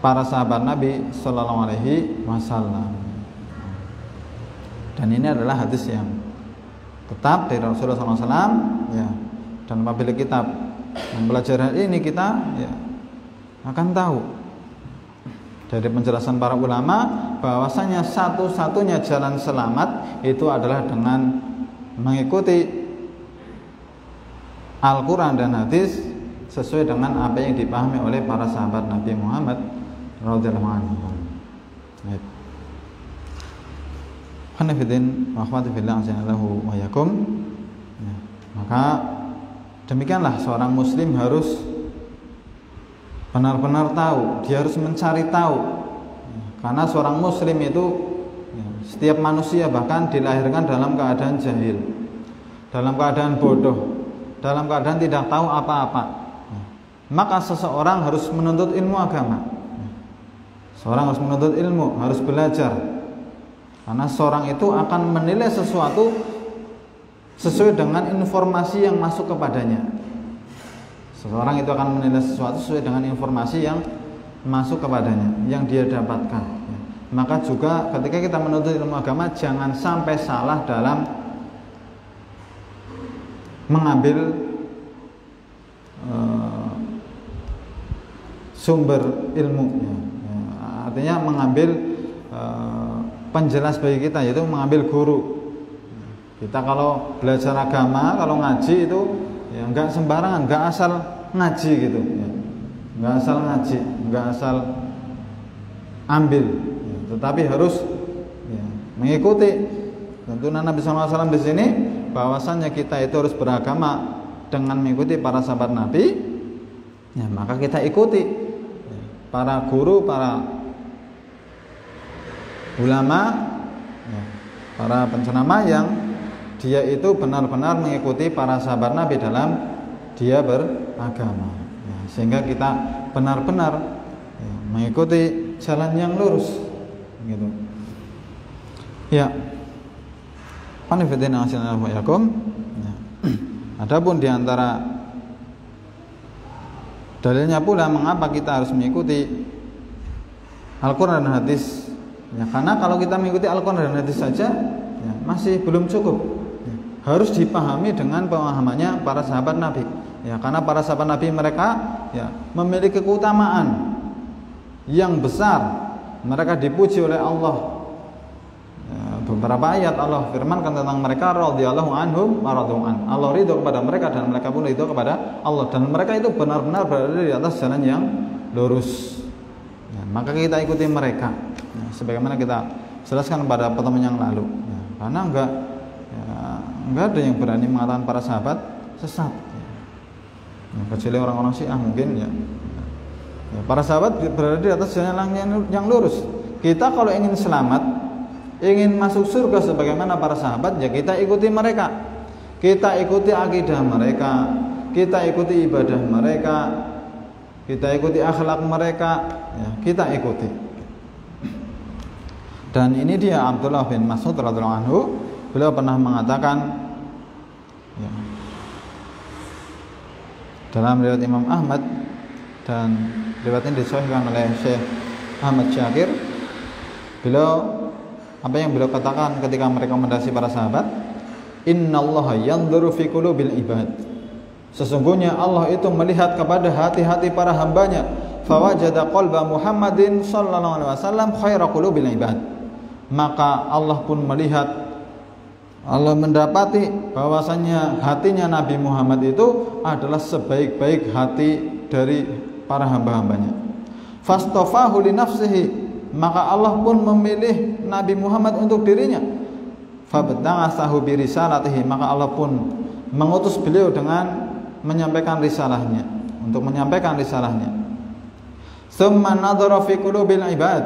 para sahabat Nabi Sallallahu Alaihi Wasallam. Dan ini adalah hadis yang tetap dari Rasulullah SAW. Ya. Dan apabila kita mempelajari hal ini, kita ya, akan tahu dari penjelasan para ulama bahwasanya satu-satunya jalan selamat itu adalah dengan mengikuti Al-Quran dan hadis sesuai dengan apa yang dipahami oleh para sahabat Nabi Muhammad radhiyallahu anhu. Khonifidin wa akhwati fillah azanallahu wa yakum. Maka demikianlah seorang muslim harus benar-benar tahu, dia harus mencari tahu. Karena seorang muslim itu setiap manusia bahkan dilahirkan dalam keadaan jahil, dalam keadaan bodoh, dalam keadaan tidak tahu apa-apa. Maka seseorang harus menuntut ilmu agama. Seorang harus menuntut ilmu, harus belajar. Karena seorang itu akan menilai sesuatu sesuai dengan informasi yang masuk kepadanya. Seseorang itu akan menilai sesuatu sesuai dengan informasi yang masuk kepadanya, yang dia dapatkan. Maka juga ketika kita menuntut ilmu agama, jangan sampai salah dalam mengambil sumber ilmu. Artinya mengambil penjelas bagi kita, yaitu mengambil guru. Kita kalau belajar agama, kalau ngaji itu ya enggak sembarangan, enggak asal ngaji gitu ya. Enggak asal ngaji, enggak asal ambil ya. Tetapi harus ya, mengikuti tuntunan Nabi SAW di sini bahwasannya kita itu harus beragama dengan mengikuti para sahabat Nabi ya, maka kita ikuti ya, para guru, para ulama ya, para penceramah yang dia itu benar-benar mengikuti para sahabat Nabi dalam dia beragama ya, sehingga kita benar-benar ya, mengikuti jalan yang lurus gitu ya. Qanifidina sallallahu alaihi wasallam. Adapun diantara dalilnya pula mengapa kita harus mengikuti Al-Quran dan hadis ya, karena kalau kita mengikuti Al-Quran dan hadis saja ya, masih belum cukup. Harus dipahami dengan pemahamannya para sahabat Nabi ya, karena para sahabat Nabi mereka ya memiliki keutamaan yang besar, mereka dipuji oleh Allah ya, beberapa ayat Allah firmankan tentang mereka radhiyallahu anhum wa radu an. Allah ridho kepada mereka dan mereka pun ridho kepada Allah, dan mereka itu benar-benar berada di atas jalan yang lurus ya, maka kita ikuti mereka ya, sebagaimana kita jelaskan pada pertemuan yang lalu ya, karena enggak ada yang berani mengatakan para sahabat sesat ya, kecuali orang-orang Syiah mungkin ya. Ya, para sahabat berada di atas jalan yang lurus. Kita kalau ingin selamat, ingin masuk surga sebagaimana para sahabat, ya kita ikuti mereka. Kita ikuti akidah mereka, kita ikuti ibadah mereka, kita ikuti akhlak mereka, ya, kita ikuti. Dan ini dia Abdullah bin Mas'ud radhiyallahu anhu, beliau pernah mengatakan, ya, dalam riwayat Imam Ahmad, dan riwayat ini disahihkan oleh Syekh Ahmad Syakir, beliau, apa yang beliau katakan ketika merekomendasi para sahabat, innallaha yanzuru fi qulubil ibad, sesungguhnya Allah itu melihat kepada hati-hati para hambanya, fawajada qalba Muhammadin sallallahu alaihi wasallam khaira qulubil ibad, maka Allah pun melihat, Allah mendapati bahwasanya hatinya Nabi Muhammad itu adalah sebaik-baik hati dari para hamba-hambanya. Fastafahu li nafsihi, maka Allah pun memilih Nabi Muhammad untuk dirinya. Fabta'athahu bi risalatihi, maka Allah pun mengutus beliau dengan menyampaikan risalahnya, untuk menyampaikan risalahnya. Tsumma nadhara fi qulubil ibad,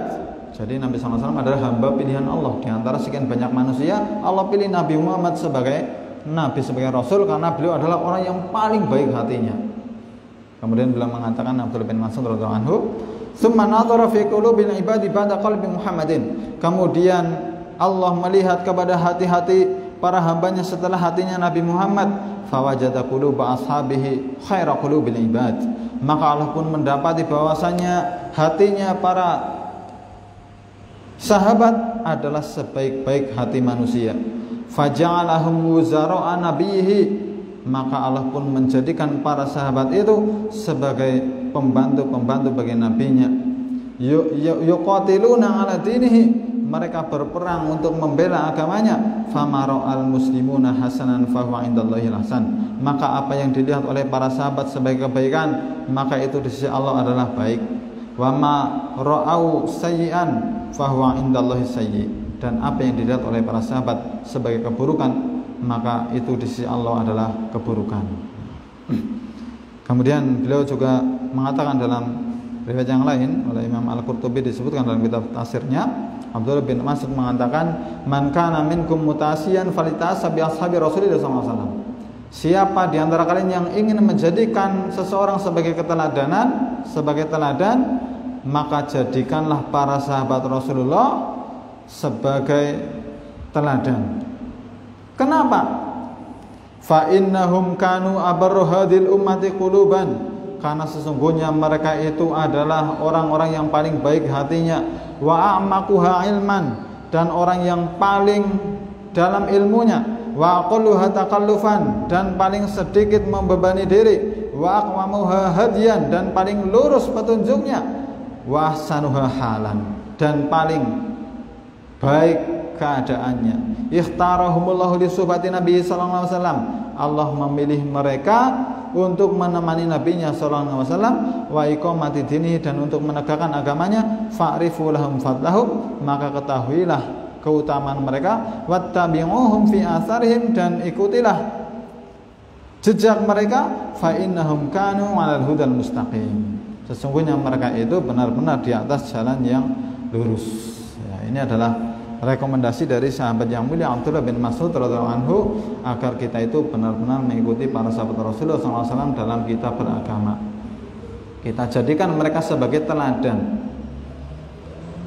jadi Nabi SAW adalah hamba pilihan Allah. Di antara sekian banyak manusia, Allah pilih Nabi Muhammad sebagai Nabi, sebagai Rasul, karena beliau adalah orang yang paling baik hatinya. Kemudian beliau mengatakan, Abdullah bin Mas'ud radhiyallahu anhu, tsumma nadhara fi qulubil ibad ba'da qalbi Muhammadin, kemudian Allah melihat kepada hati-hati para hambanya setelah hatinya Nabi Muhammad, fawajada quluba ashabihi khaira qulubil ibad, maka Allah pun mendapati bahwasanya hatinya para sahabat adalah sebaik-baik hati manusia. Faja'alahum wuzara'a nabiyhi, maka Allah pun menjadikan para sahabat itu sebagai pembantu-pembantu bagi nabinya. Yuqatiluna ala dinihi, mereka berperang untuk membela agamanya. Famara'al muslimuna hasanan fahuwa indallahi hasan, maka apa yang dilihat oleh para sahabat sebagai kebaikan, maka itu di sisi Allah adalah baik. Wa ma ra'au sayyi'an fahuwa indallahi sayyi, dan apa yang dilihat oleh para sahabat sebagai keburukan, maka itu di sisi Allah adalah keburukan. Kemudian beliau juga mengatakan dalam riwayat yang lain oleh Imam Al-Qurtubi, disebutkan dalam kitab tafsirnya, Abdullah bin Mas'ud mengatakan, man kana minkum mutasiyan falitasa bi ashabi Rasulillah SAW, siapa di antara kalian yang ingin menjadikan seseorang sebagai keteladanan, sebagai teladan, maka jadikanlah para sahabat Rasulullah sebagai teladan. Kenapa? Fa innahum kanu abarru hadhil ummati quluban, karena sesungguhnya mereka itu adalah orang-orang yang paling baik hatinya, wa a'maquha ilman, dan orang yang paling dalam ilmunya, wa aqalluha takallufan, dan paling sedikit membebani diri, wa aqwamuha hadiyan, dan paling lurus petunjuknya, wa ahsanuha halan, dan paling baik keadaannya. Ikhtarahumullahu li suhbati Nabi sallallahu alaihi wasallam, Allah memilih mereka untuk menemani nabinya sallallahu alaihi wasallam, wa iqamati dinihi, dan untuk menegakkan agamanya. Fa'rifu lahum fadlahum, maka ketahuilah keutamaan mereka. Wattabi'uhum fi atharihim, dan ikutilah jejak mereka. Fa innahum kanu 'alal hudal mustaqim, sesungguhnya mereka itu benar-benar di atas jalan yang lurus. Ya, ini adalah rekomendasi dari sahabat yang mulia Abdullah bin Mas'ud radhiyallahu anhu, agar kita itu benar-benar mengikuti para sahabat Rasulullah SAW dalam kita beragama. Kita jadikan mereka sebagai teladan,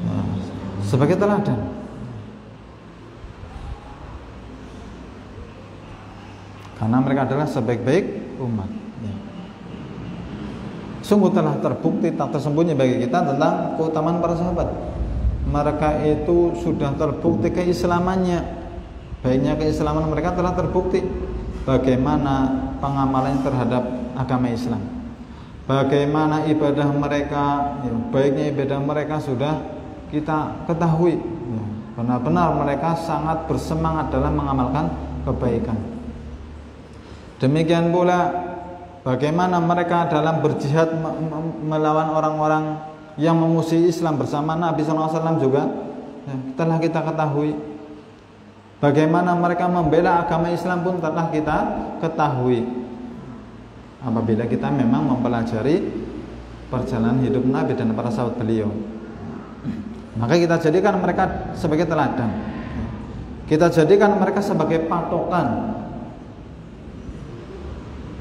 ya, sebagai teladan. Karena mereka adalah sebaik-baik umat. Ya. Sungguh telah terbukti tak tersembunyi bagi kita tentang keutamaan para sahabat. Mereka itu sudah terbukti keislamannya, baiknya keislaman mereka telah terbukti. Bagaimana pengamalannya terhadap agama Islam, bagaimana ibadah mereka, ya, baiknya ibadah mereka sudah kita ketahui, ya, benar-benar mereka sangat bersemangat dalam mengamalkan kebaikan. Demikian pula bagaimana mereka dalam berjihad melawan orang-orang yang memusuhi Islam bersama Nabi SAW juga, ya, telah kita ketahui. Bagaimana mereka membela agama Islam pun telah kita ketahui, apabila kita memang mempelajari perjalanan hidup Nabi dan para sahabat beliau. Maka kita jadikan mereka sebagai teladan. Kita jadikan mereka sebagai patokan.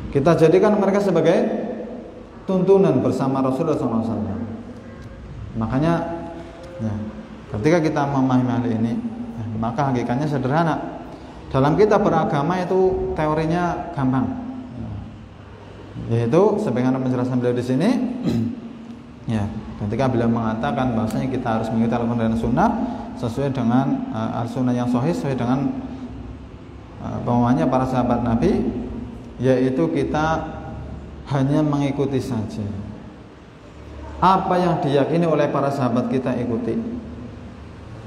Kita jadikan mereka sebagai tuntunan bersama Rasulullah SAW. Makanya ya, ketika kita memahami hal ini, ya, maka hakikatnya sederhana. Dalam kita beragama itu teorinya gampang. Yaitu sebagaimana penjelasan beliau di sini, ya, ketika beliau mengatakan bahwasanya kita harus mengikuti Al-Qur'an dan Sunnah sesuai dengan Al-Sunnah yang sahih, sesuai dengan pemahamannya para sahabat Nabi, yaitu kita hanya mengikuti saja. Apa yang diyakini oleh para sahabat kita ikuti.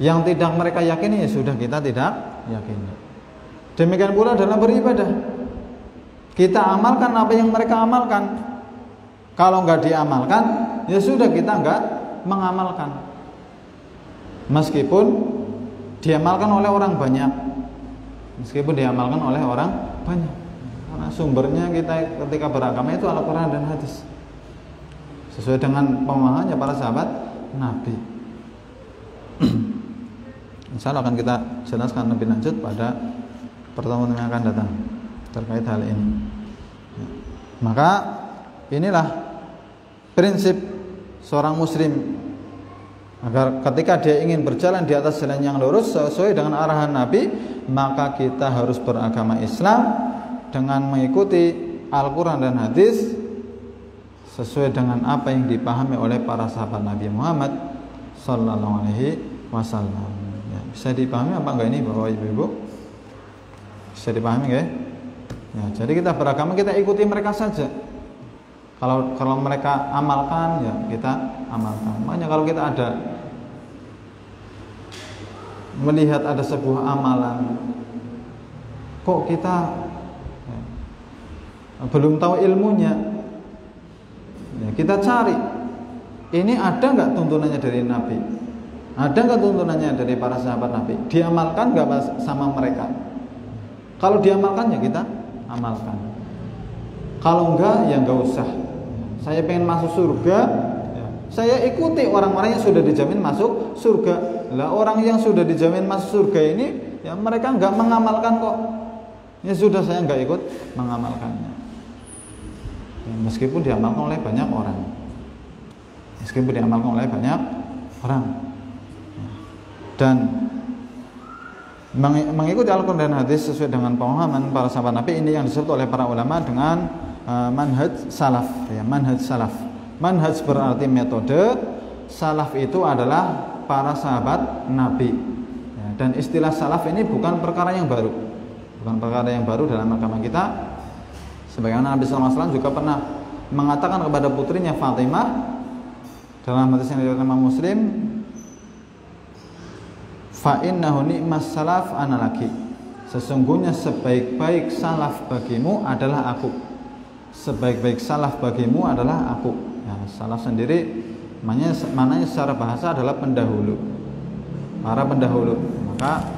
Yang tidak mereka yakini ya sudah kita tidak yakini. Demikian pula dalam beribadah. Kita amalkan apa yang mereka amalkan. Kalau enggak diamalkan, ya sudah kita enggak mengamalkan. Meskipun diamalkan oleh orang banyak. Meskipun diamalkan oleh orang banyak. Karena sumbernya kita ketika beragama itu Al-Qur'an dan hadis. Sesuai dengan pemahamannya para sahabat Nabi. Insya Allah akan kita jelaskan lebih lanjut pada pertemuan yang akan datang terkait hal ini. Maka inilah prinsip seorang muslim, agar ketika dia ingin berjalan di atas jalan yang lurus sesuai dengan arahan Nabi, maka kita harus beragama Islam dengan mengikuti Al-Quran dan hadis sesuai dengan apa yang dipahami oleh para sahabat Nabi Muhammad Sallallahu Alaihi Wasallam. Ya, bisa dipahami apa enggak ini Bapak Ibu? Bisa dipahami enggak? Ya, jadi kita beragama, kita ikuti mereka saja. Kalau mereka amalkan, ya kita amalkan. Makanya kalau kita melihat ada sebuah amalan, kok kita belum tahu ilmunya, ya, kita cari. Ini ada nggak tuntunannya dari Nabi? Ada nggak tuntunannya dari para sahabat Nabi? Diamalkan nggak sama mereka? Kalau diamalkan ya kita amalkan. Kalau enggak ya enggak usah. Saya pengen masuk surga, ya, saya ikuti orang-orang yang sudah dijamin masuk surga. Lah orang yang sudah dijamin masuk surga ini, ya mereka enggak mengamalkan kok. Ya sudah, saya enggak ikut mengamalkannya. Ya, meskipun diamalkan oleh banyak orang. Meskipun diamalkan oleh banyak orang. Dan mengikuti Al-Quran dan hadis sesuai dengan pemahaman para sahabat Nabi, ini yang disebut oleh para ulama dengan manhaj salaf, ya, manhaj salaf. Manhaj berarti metode, salaf itu adalah para sahabat Nabi, ya, dan istilah salaf ini bukan perkara yang baru, bukan perkara yang baru dalam agama kita. Sebagaimana Nabi SAW juga pernah mengatakan kepada putrinya Fatimah dalam hadis yang diriwayatkan Imam Muslim, fa innahu ni'mas salaf ana laki. Sesungguhnya sebaik-baik salaf bagimu adalah aku. Sebaik-baik salaf bagimu adalah aku. Ya, salaf sendiri maknanya secara bahasa adalah pendahulu. Para pendahulu. Maka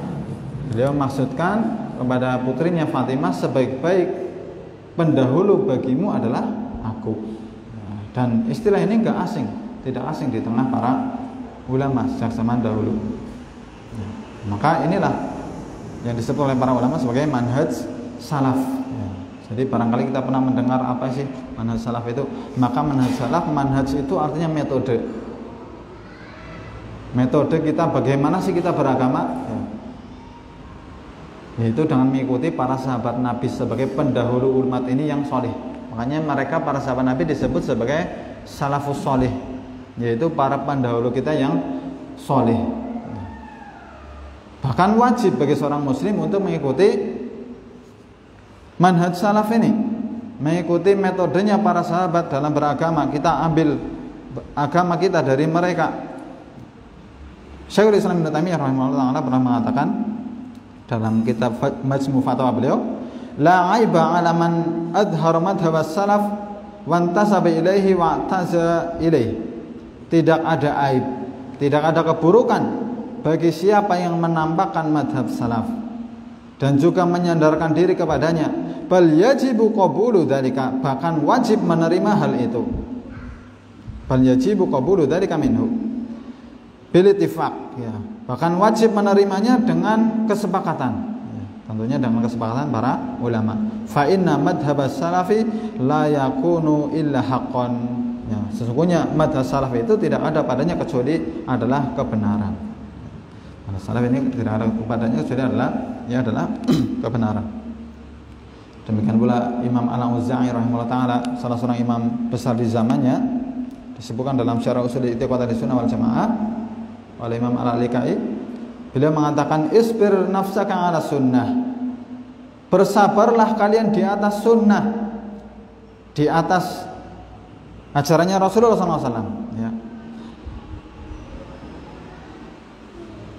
beliau maksudkan kepada putrinya Fatimah, sebaik-baik pendahulu bagimu adalah aku. Ya, dan istilah ini enggak asing, tidak asing di tengah para ulama sejak zaman dahulu. Maka inilah yang disebut oleh para ulama sebagai manhaj salaf. Ya. Jadi barangkali kita pernah mendengar apa sih manhaj salaf itu? Maka manhaj salaf, manhaj itu artinya metode. Metode kita bagaimana sih kita beragama? Ya. Yaitu dengan mengikuti para sahabat Nabi sebagai pendahulu umat ini yang soleh. Makanya mereka para sahabat Nabi disebut sebagai salafus soleh, yaitu para pendahulu kita yang soleh. Bahkan wajib bagi seorang muslim untuk mengikuti manhaj salaf ini, mengikuti metodenya para sahabat dalam beragama. Kita ambil agama kita dari mereka. Syekhul Islam Ibnu Taimiyah rahimahullah ta'ala pernah mengatakan dalam kitab Majmu' Fatwa beliau, la aiba 'ala man adhara madhhab as-salaf wa intasaba ilaihi wa i'taza ilaihi. Tidak ada aib, tidak ada keburukan bagi siapa yang menampakkan madhab salaf dan juga menyandarkan diri kepadanya. Bal yajibu qabulu dzalika, bahkan wajib menerima hal itu. Bal yajibu qabulu dzalika minhu bil ittifaq, ya, Bahkan wajib menerimanya dengan kesepakatan. Tentunya dengan kesepakatan para ulama. Fa inna madhhabas salafi la yakunu illa haqqan. Ya, sesungguhnya madhab salaf itu tidak ada padanya kecuali adalah kebenaran. Madhab salaf ini tidak ada padanya kecuali adalah kebenaran. Demikian pula Imam Al-Auza'i rahimahullah taala, salah seorang imam besar di zamannya, disebutkan dalam Syarah Ushul I'tiqad Ahlussunnah wal Jamaah oleh Imam Al-Alikai, beliau mengatakan isbir nafsaka 'ala sunnah. Bersabarlah kalian di atas sunnah, di atas ajarannya Rasulullah SAW. Ya.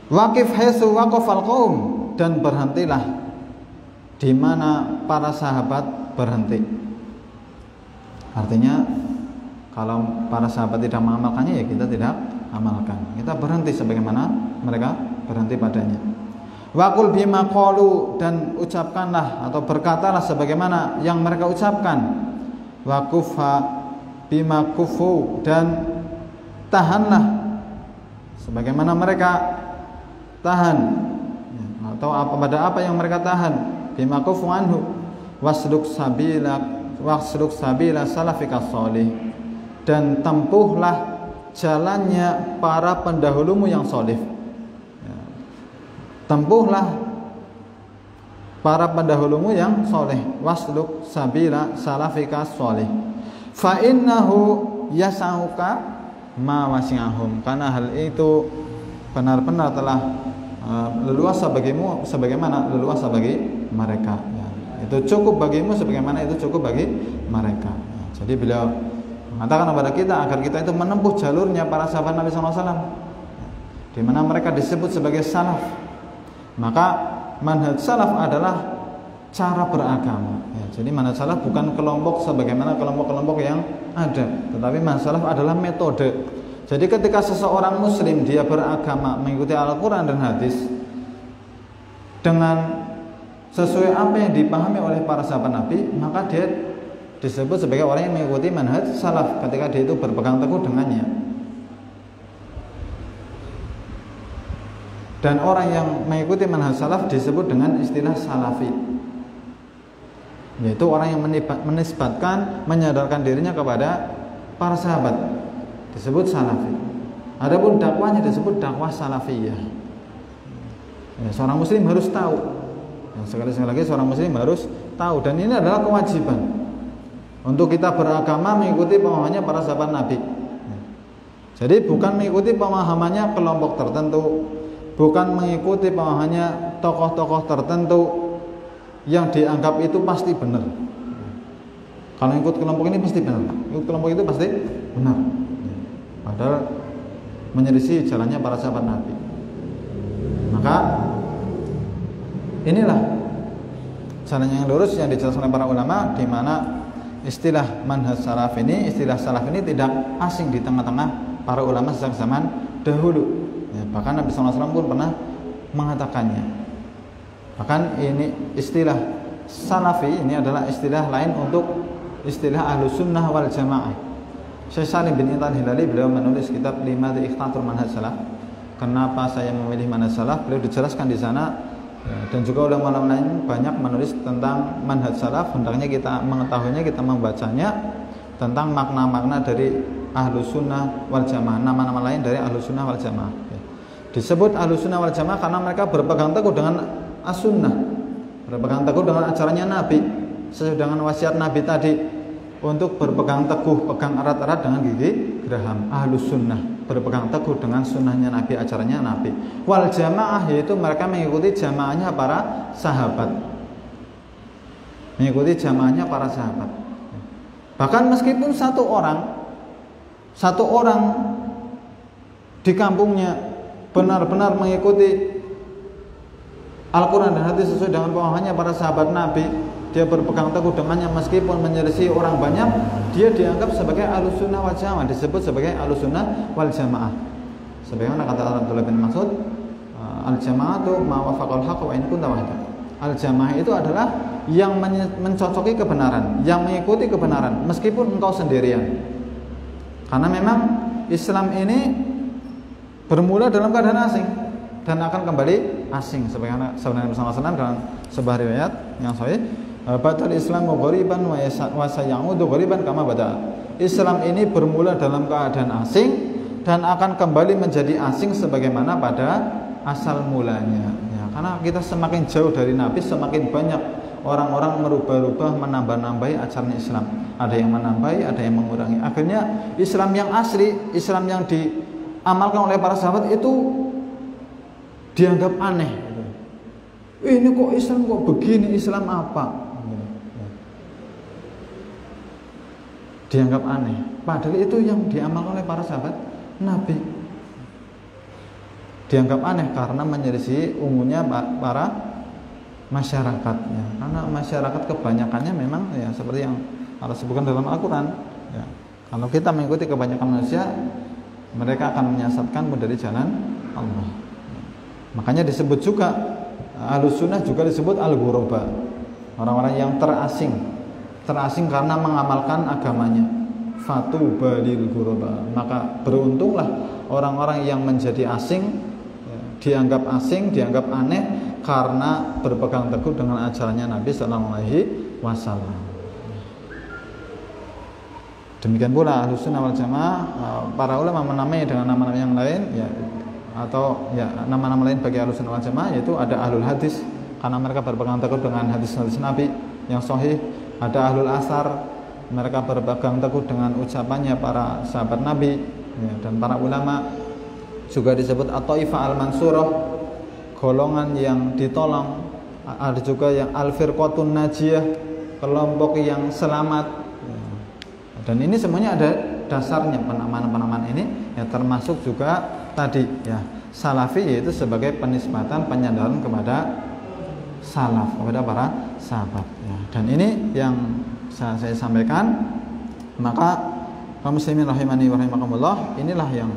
Waqif haitsu waqafal qaum, dan berhentilah di mana para sahabat berhenti. Artinya kalau para sahabat tidak mengamalkannya, ya kita tidak amalkan. Kita berhenti sebagaimana mereka berhenti padanya. Waqul bima qalu, dan ucapkanlah atau berkatalah sebagaimana yang mereka ucapkan. Waqufa bima kufu, dan tahanlah sebagaimana mereka tahan, atau pada apa yang mereka tahan. Bima kufu anhu wasluk sabila salafika sholih, dan tempuhlah jalannya para pendahulumu yang sholih. Tempuhlah para pendahulumu yang soleh. Wasluk sabila salafika soleh. Fa innahu yasauka ma wasi'ahum, karena hal itu benar-benar telah leluasa bagimu sebagaimana leluasa bagi mereka. Ya, itu cukup bagimu sebagaimana itu cukup bagi mereka. Ya, jadi beliau mengatakan kepada kita agar kita itu menempuh jalurnya para sahabat Nabi SAW, di mana mereka disebut sebagai salaf. Maka manhaj salaf adalah cara beragama. Ya, jadi manhaj salaf bukan kelompok sebagaimana kelompok-kelompok yang ada, tetapi manhaj salaf adalah metode. Jadi ketika seseorang muslim dia beragama mengikuti Al-Quran dan hadis dengan sesuai apa yang dipahami oleh para sahabat Nabi, maka dia disebut sebagai orang yang mengikuti manhaj salaf ketika dia itu berpegang teguh dengannya. Dan orang yang mengikuti manhaj salaf disebut dengan istilah salafi, yaitu orang yang menisbatkan, menyadarkan dirinya kepada para sahabat, disebut salafi. Adapun dakwahnya disebut dakwah salafiyah. Ya, seorang muslim harus tahu. Ya, sekali lagi seorang muslim harus tahu, dan ini adalah kewajiban untuk kita beragama mengikuti pemahamannya para sahabat Nabi. Ya. Jadi bukan mengikuti pemahamannya kelompok tertentu, bukan mengikuti pemahamannya tokoh-tokoh tertentu yang dianggap itu pasti benar. Kalau ikut kelompok ini pasti benar, ikut kelompok itu pasti benar, padahal menyelisih jalannya para sahabat Nabi. Maka inilah jalan yang lurus yang dijelaskan oleh para ulama, di mana istilah manhaj salaf ini, istilah salaf ini tidak asing di tengah-tengah para ulama sejak zaman dahulu. Ya, bahkan Nabi SAW pun pernah mengatakannya. Bahkan ini istilah salafi ini adalah istilah lain untuk istilah Ahlus Sunnah wal Jamaah. Syekh Salim bin Intan Hilali beliau menulis kitab Limadha Ikhtatur Manhaj Salaf. Kenapa saya memilih manhaj salaf? Beliau dijelaskan di sana, ya, dan juga ulama-ulama lain banyak menulis tentang manhaj salaf. Hendaknya kita mengetahuinya, kita membacanya tentang makna-makna dari Ahlus Sunnah wal Jamaah, nama-nama lain dari Ahlus Sunnah wal Jamaah. Disebut Ahlus Sunnah wal Jamaah karena mereka berpegang teguh dengan as-sunnah, berpegang teguh dengan ajarannya Nabi, sesuai dengan wasiat Nabi tadi untuk berpegang teguh, pegang erat-erat dengan gigi geraham. Ahlus Sunnah berpegang teguh dengan sunnahnya Nabi, ajarannya Nabi. Wal Jamaah yaitu mereka mengikuti jamaahnya para sahabat, mengikuti jamaahnya para sahabat. Bahkan meskipun satu orang di kampungnya benar-benar mengikuti Al-Quran dan hadis sesuai dengan pemahamannya para sahabat Nabi, dia berpegang teguh dengannya meskipun menyelisih orang banyak, dia dianggap sebagai Ahlus Sunnah wal Jamaah, disebut sebagai Ahlus Sunnah wal Jamaah. Sebagaimana kata Abdullah bin Mas'ud, al-jama'atu ma wafaqal haqq wa in kunta wahdak. Al-jamaah itu adalah yang mencocoki kebenaran, yang mengikuti kebenaran meskipun engkau sendirian. Karena memang Islam ini bermula dalam keadaan asing. dan akan kembali asing. Sebagaimana Nabi sallallahu alaihi wasallam dalam sebuah riwayat yang sahih, "Badal Islamu ghariban wa sayaudu ghariban kama bada." Islam ini bermula dalam keadaan asing dan akan kembali menjadi asing sebagaimana pada asal mulanya. Ya, karena kita semakin jauh dari Nabi, semakin banyak orang-orang merubah-rubah, menambah-nambahi ajaran Islam. Ada yang menambahi, ada yang mengurangi. Akhirnya Islam yang asli, Islam yang diamalkan oleh para sahabat itu dianggap aneh. Ini kok Islam kok begini, Islam apa? Dianggap aneh. Padahal itu yang diamalkan oleh para sahabat Nabi. Dianggap aneh karena menyelisih umumnya para masyarakatnya. Karena masyarakat kebanyakannya memang ya seperti yang Allah sebutkan dalam Al-Quran. Ya, kalau kita mengikuti kebanyakan manusia, mereka akan menyesatkanmu dari jalan Allah. Makanya disebut juga Ahlus Sunnah juga disebut al-ghuraba, orang-orang yang terasing karena mengamalkan agamanya. Fatuba lil ghuraba, maka beruntunglah orang-orang yang menjadi asing, dianggap asing, dianggap aneh karena berpegang teguh dengan ajarannya Nabi sallallahu alaihi wasallam. Demikian pula Ahlus Sunnah wal Jamaah, para ulama menamai dengan nama-nama yang lain ya, atau ya nama-nama lain bagi Ahlus Sunnah wal Jamaah, yaitu ada Ahlul Hadis karena mereka berpegang teguh dengan hadis-hadis Nabi yang sahih. Ada Ahlul Asar, mereka berpegang teguh dengan ucapannya para sahabat Nabi ya, dan para ulama. Juga disebut At-Taifah Al-Mansurah, golongan yang ditolong. Ada juga yang Al-Firqatun Najiyah, kelompok yang selamat. Dan ini semuanya ada dasarnya, penamaan-penamaan ini ya, termasuk juga tadi ya salafi, yaitu sebagai penisbatan penyandaran kepada salaf, kepada para sahabat ya. Dan ini yang saya sampaikan. Maka kaum muslimin rahimani wa rahimakumullah, inilah yang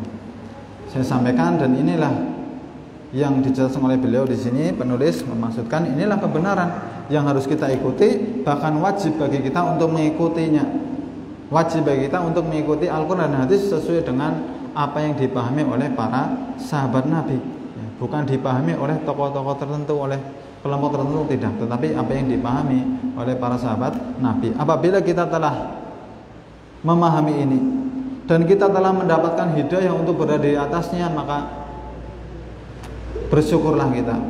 saya sampaikan dan inilah yang dijelaskan oleh beliau di sini. Penulis memaksudkan inilah kebenaran yang harus kita ikuti, bahkan wajib bagi kita untuk mengikutinya. Wajib bagi kita untuk mengikuti Al-Quran dan hadis sesuai dengan apa yang dipahami oleh para sahabat Nabi, bukan dipahami oleh tokoh-tokoh tertentu, oleh kelompok tertentu, tidak, tetapi apa yang dipahami oleh para sahabat Nabi. Apabila kita telah memahami ini dan kita telah mendapatkan hidayah untuk berada di atasnya, maka bersyukurlah kita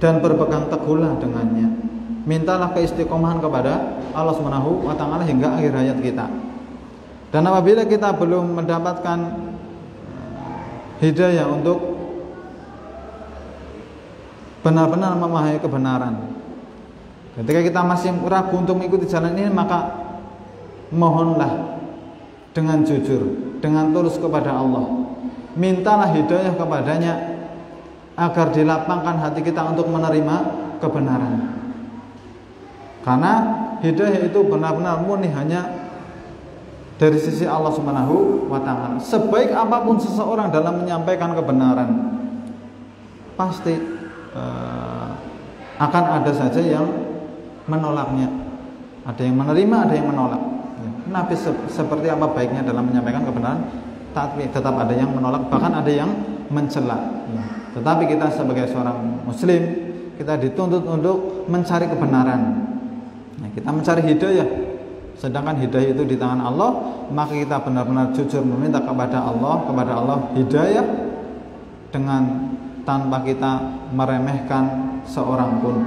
dan berpegang teguhlah dengannya. Mintalah keistiqomahan kepada Allah Subhanahu wa taala hingga akhir hayat kita. Dan apabila kita belum mendapatkan hidayah untuk benar-benar memahami kebenaran, ketika kita masih ragu untuk mengikuti jalan ini, maka mohonlah dengan jujur, dengan tulus kepada Allah. Mintalah hidayah kepadanya agar dilapangkan hati kita untuk menerima kebenaran. Karena hidayah itu benar-benar murni hanya dari sisi Allah Subhanahu wa taala. Sebaik apapun seseorang dalam menyampaikan kebenaran, pasti akan ada saja yang menolaknya. Ada yang menerima, ada yang menolak. Nabi seperti apa baiknya dalam menyampaikan kebenaran, tapi tetap ada yang menolak, bahkan ada yang mencela. Tetapi kita sebagai seorang muslim, kita dituntut untuk mencari kebenaran. Kita mencari hidayah, sedangkan hidayah itu di tangan Allah, maka kita benar-benar jujur meminta kepada Allah hidayah, dengan tanpa kita meremehkan seorang pun,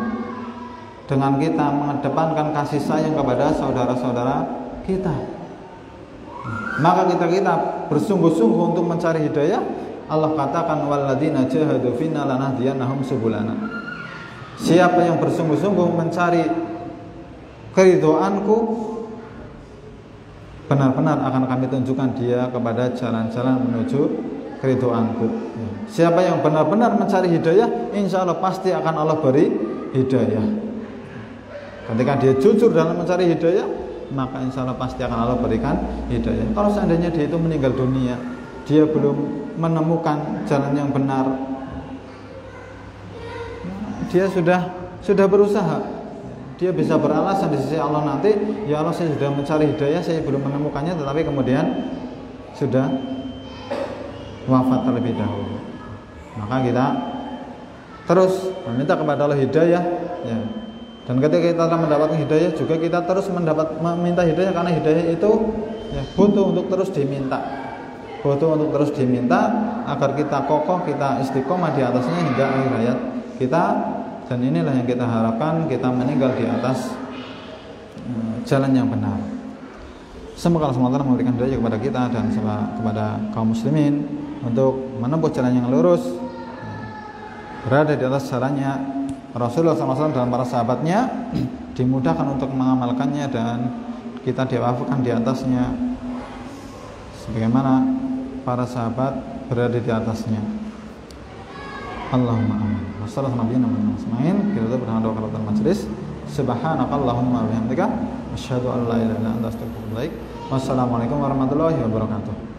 dengan kita mengedepankan kasih sayang kepada saudara-saudara kita. Maka kita bersungguh-sungguh untuk mencari hidayah. Allah katakan walladzina jahadu fina lanahdiyannahum subulana. Siapa yang bersungguh-sungguh mencari keridhoanku, benar-benar akan kami tunjukkan dia kepada jalan-jalan menuju keridhoanku. Siapa yang benar-benar mencari hidayah, insya Allah pasti akan Allah beri hidayah. Ketika dia jujur dalam mencari hidayah, maka insya Allah pasti akan Allah berikan hidayah. Kalau seandainya dia itu meninggal dunia, dia belum menemukan jalan yang benar, dia sudah berusaha, dia bisa beralasan di sisi Allah nanti, ya Allah saya sudah mencari hidayah, saya belum menemukannya, tetapi kemudian sudah wafat terlebih dahulu. Maka kita terus meminta kepada Allah hidayah, ya. Dan ketika kita telah mendapatkan hidayah juga kita terus meminta hidayah, karena hidayah itu ya, butuh untuk terus diminta agar kita kokoh, kita istiqomah di atasnya hingga akhir hayat kita. Dan inilah yang kita harapkan, kita meninggal di atas jalan yang benar. Semoga Allah SWT memberikan hidayah kepada kita dan kepada kaum muslimin untuk menempuh jalan yang lurus, berada di atas jalannya Rasulullah SAW dan para sahabatnya, dimudahkan untuk mengamalkannya dan kita diwafaqkan di atasnya sebagaimana para sahabat berada di atasnya. Allahumma amin. Wassalamualaikum warahmatullahi wabarakatuh. Kita berdoa doa kafaratul majelis. Subhanakallahumma wa bihamdika asyhadu an la ilaha illa anta astaghfiruka wa atubu ilaik. Wassalamualaikum warahmatullahi wabarakatuh.